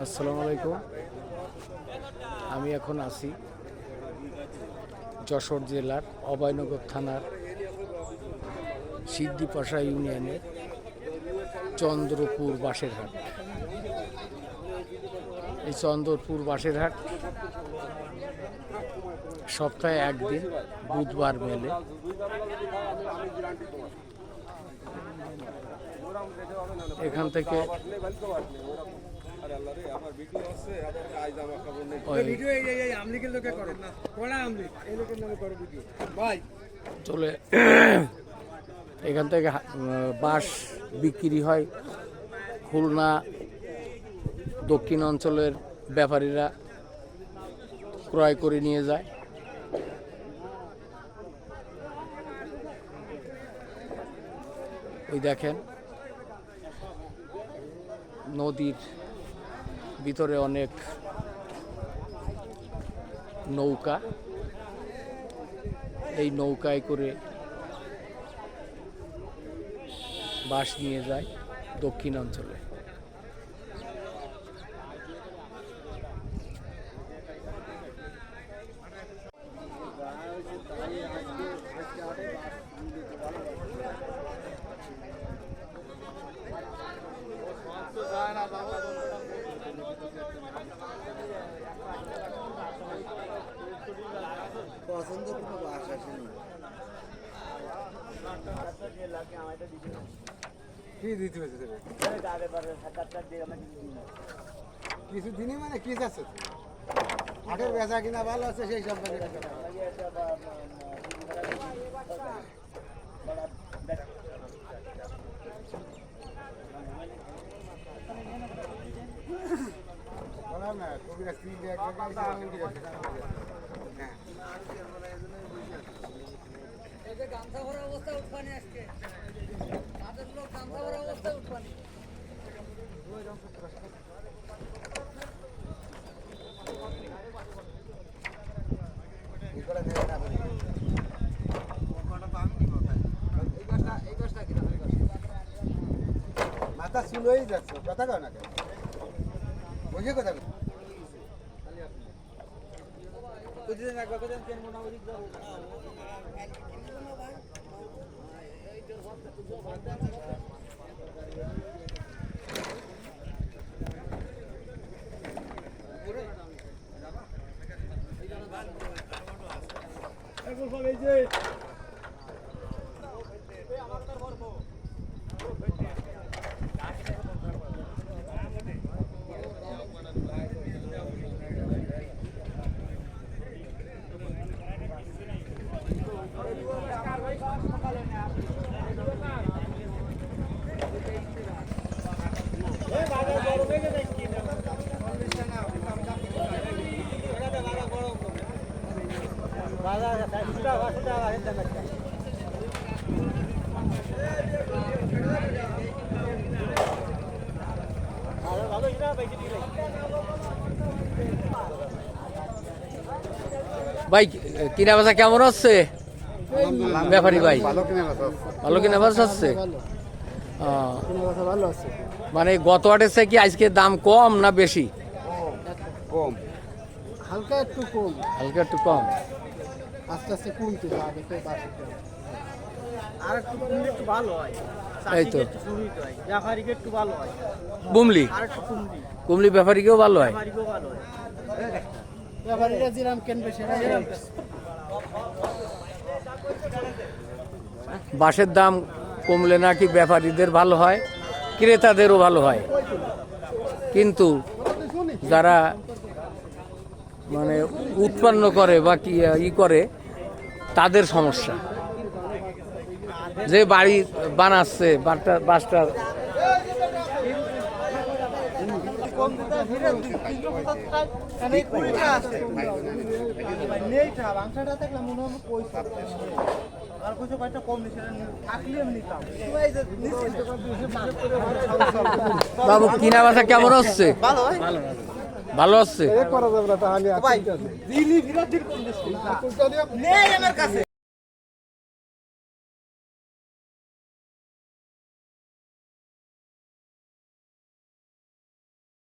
আসসালামু আলাইকুম। আমি এখন আছি যশোর জেলার অভয়নগর থানার সিদ্দিপাশা ইউনিয়নের চন্দ্রপুর বাঁশের হাট। এই চন্দ্রপুর বাঁশের হাট সপ্তাহে একদিন বুধবার মেলে। এখান থেকে চলে এখান থেকে বাঁশ বিক্রি হয় খুলনা দক্ষিণ অঞ্চলের ব্যাপারীরা ক্রয় করে নিয়ে যায়। ওই দেখেন নদীর ভিতরে অনেক নৌকা, এই নৌকায় করে বাঁশ নিয়ে যায় দক্ষিণ অঞ্চলে। পছন্দ কোনো বাস আসে না। কি দিতে হয়েছে কিছু দিনই মানে কি আছে আগের বেচা কিনা ভালো আছে সেই সব বললাম না কবিরা স্ত্রী এই যে গামছা ভরা অবস্থা উঠপানি আজকে তাদের লোক গামছা ভরা অবস্থা উঠপানি মাথা চুলোই যাচ্ছে কথা কয় না কেন বুঝে কথা প্রতিদিন একবার করে ট্রেন মোটামুটি যাবো। ভাই কিনা বেচা কেমন হচ্ছে ব্যাপারী ভাই? ভালো কিনা বেচা হচ্ছে। মানে গত হাটের চেয়ে কি আজকে দাম কম না বেশি? কম, হালকা একটু কম, হালকা একটু কম, আস্তে আস্তে কমতে লাগে তো আর একটু কমলে একটু ভালো হয়। এই তো ব্যাপারীকে একটু ভালো হয়, বুমলি আর একটু কমলি কুমলি ব্যাপারীকেও ভালো হয়। ব্যাপারীকেও ভালো হয়। ব্যাপারীরা যেরাম কেনবে সেটা বাঁশের দাম কমলে নাকি ব্যাপারীদের ভালো হয়, ক্রেতাদেরও ভালো হয়, কিন্তু যারা মানে উৎপন্ন করে বা কি করে তাদের সমস্যা। যে বাড়ি বানাচ্ছে বাঁশটা বাবু কিনা বেচা কেমন হচ্ছে? ভালো হচ্ছে।